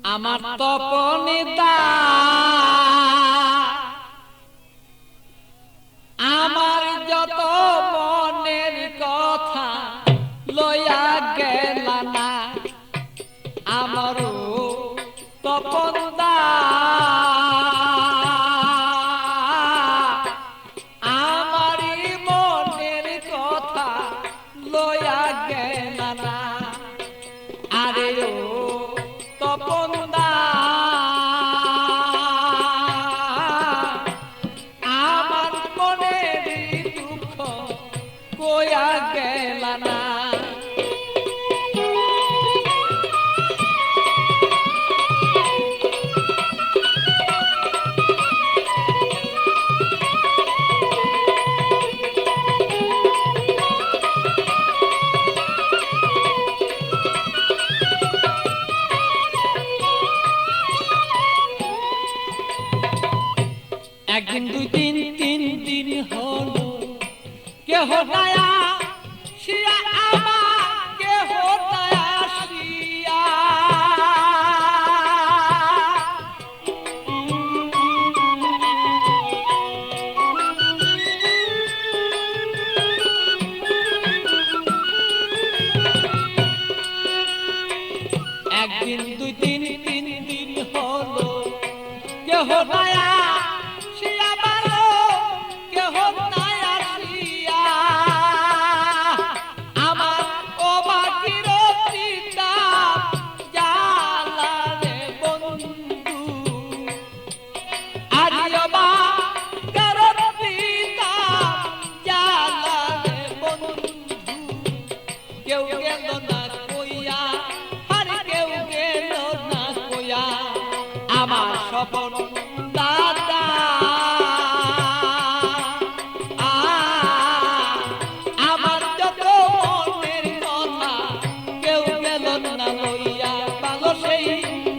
আমার তপনিতা আমার যত মনের কথা লইয়া গেল না আমারও তপনদা আমারই মনের কথা লইয়া গেল না আরে ও তপনদা আমার মনের দুঃখ কইয়া গেল না একদিন দুই দিন তিন দিন হলো কেহ দয়া শিয়া আমার কেহ দয়া শিয়া একদিন দুই দিন তিন দিন হলো কেহ দয়া আমার সপন দাদা আমার যত মনের কথা কেউ গেল না লইয়া ভালো সেই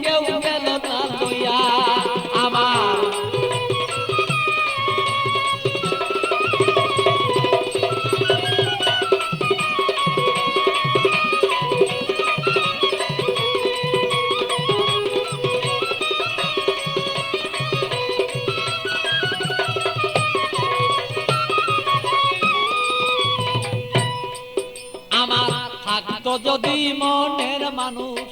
কেউ গেল না লইয়া আমার থাকতো যদি মনের মানুষ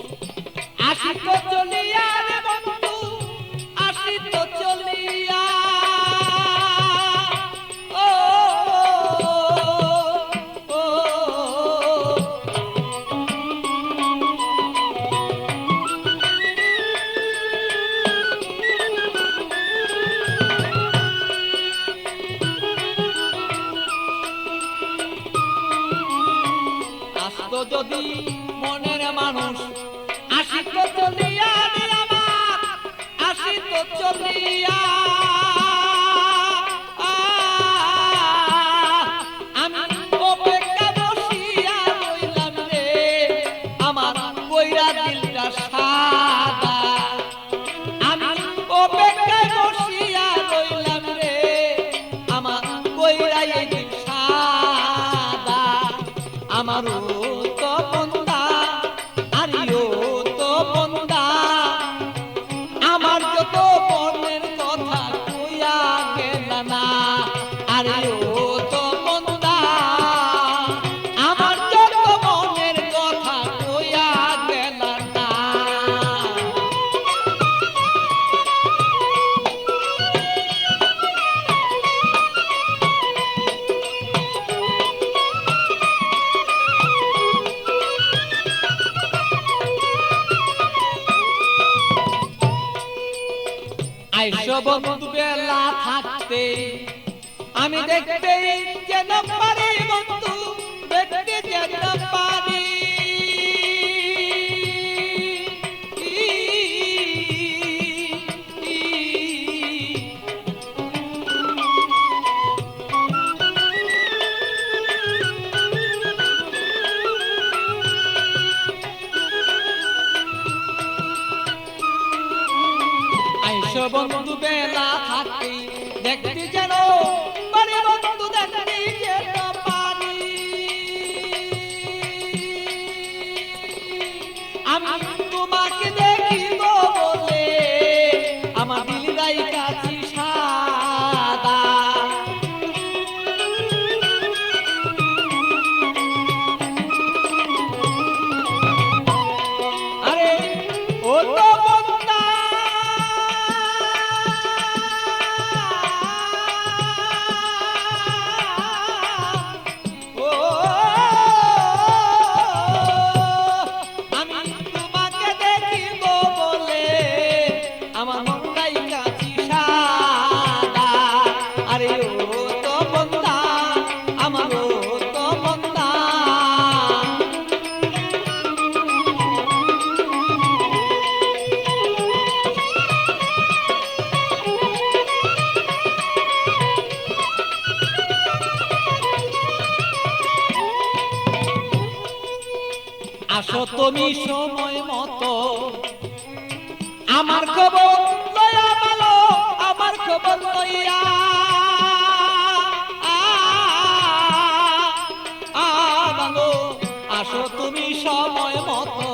আসিত চলিয়া রে বন্ধু আসিত চলিয়া ও যদি মনের মানুষ আসিত চলিয়া আমার আসিত চলিয়া আমি অপেক্ষা বসিয়া রইলাম রে আমার কইরা দিলটা সাদা আমি অপেক্ষা বসিয়া রইলাম রে আমার কইরা এই দিল সাদা আমারও আমার যত মনের কথা কইয়া গেল না আরে ও তো মন্দা আমার যত মনের কথা কইয়া গেল না আইসো বন্ধু বেলা থাকতে আমি দেখতে যেন পারি বন্ধু দেখতে যেন পারি আইসো বন্ধু বেলা থাকতে দেখতে যেন পারি বন্ধু দেখতে যেন পারি আমি তোমাকে দেখিব তুমি সময় মতো আমার খবর লইয়া ভালো আমার খবর লইয়া ভালো আসো তুমি সময় মতো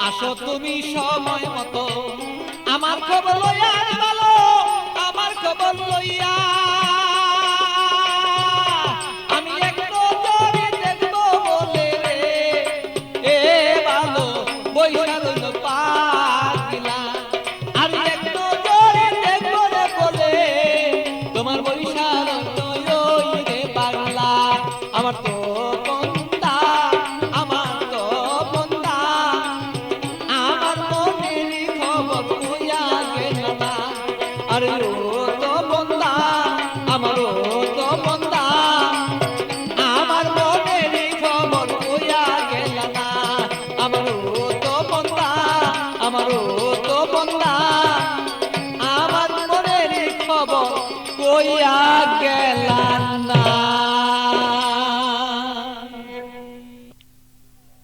আসো তুমি সময় মতো আমার খবর লইয়া ভালো আমার খবর লইয়া আমি এক নজরে দেখবো বলে রে এ ভালো বৈশা রইল পাগলা আমি এক নজরে দেখবো রে বলে তোমার বৈশা রইল রে পাগলা আমার তো বন্দা আমার তো বন্দা আমার মনের খবর কইয়া গেল না আরে ও তো বন্দা আমার ও তো বন্দা আমার মনের খবর কইয়া গেল না আমার ও তো বন্দা আমার ও তো বন্দা আমার মনের খবর কইয়া গেল না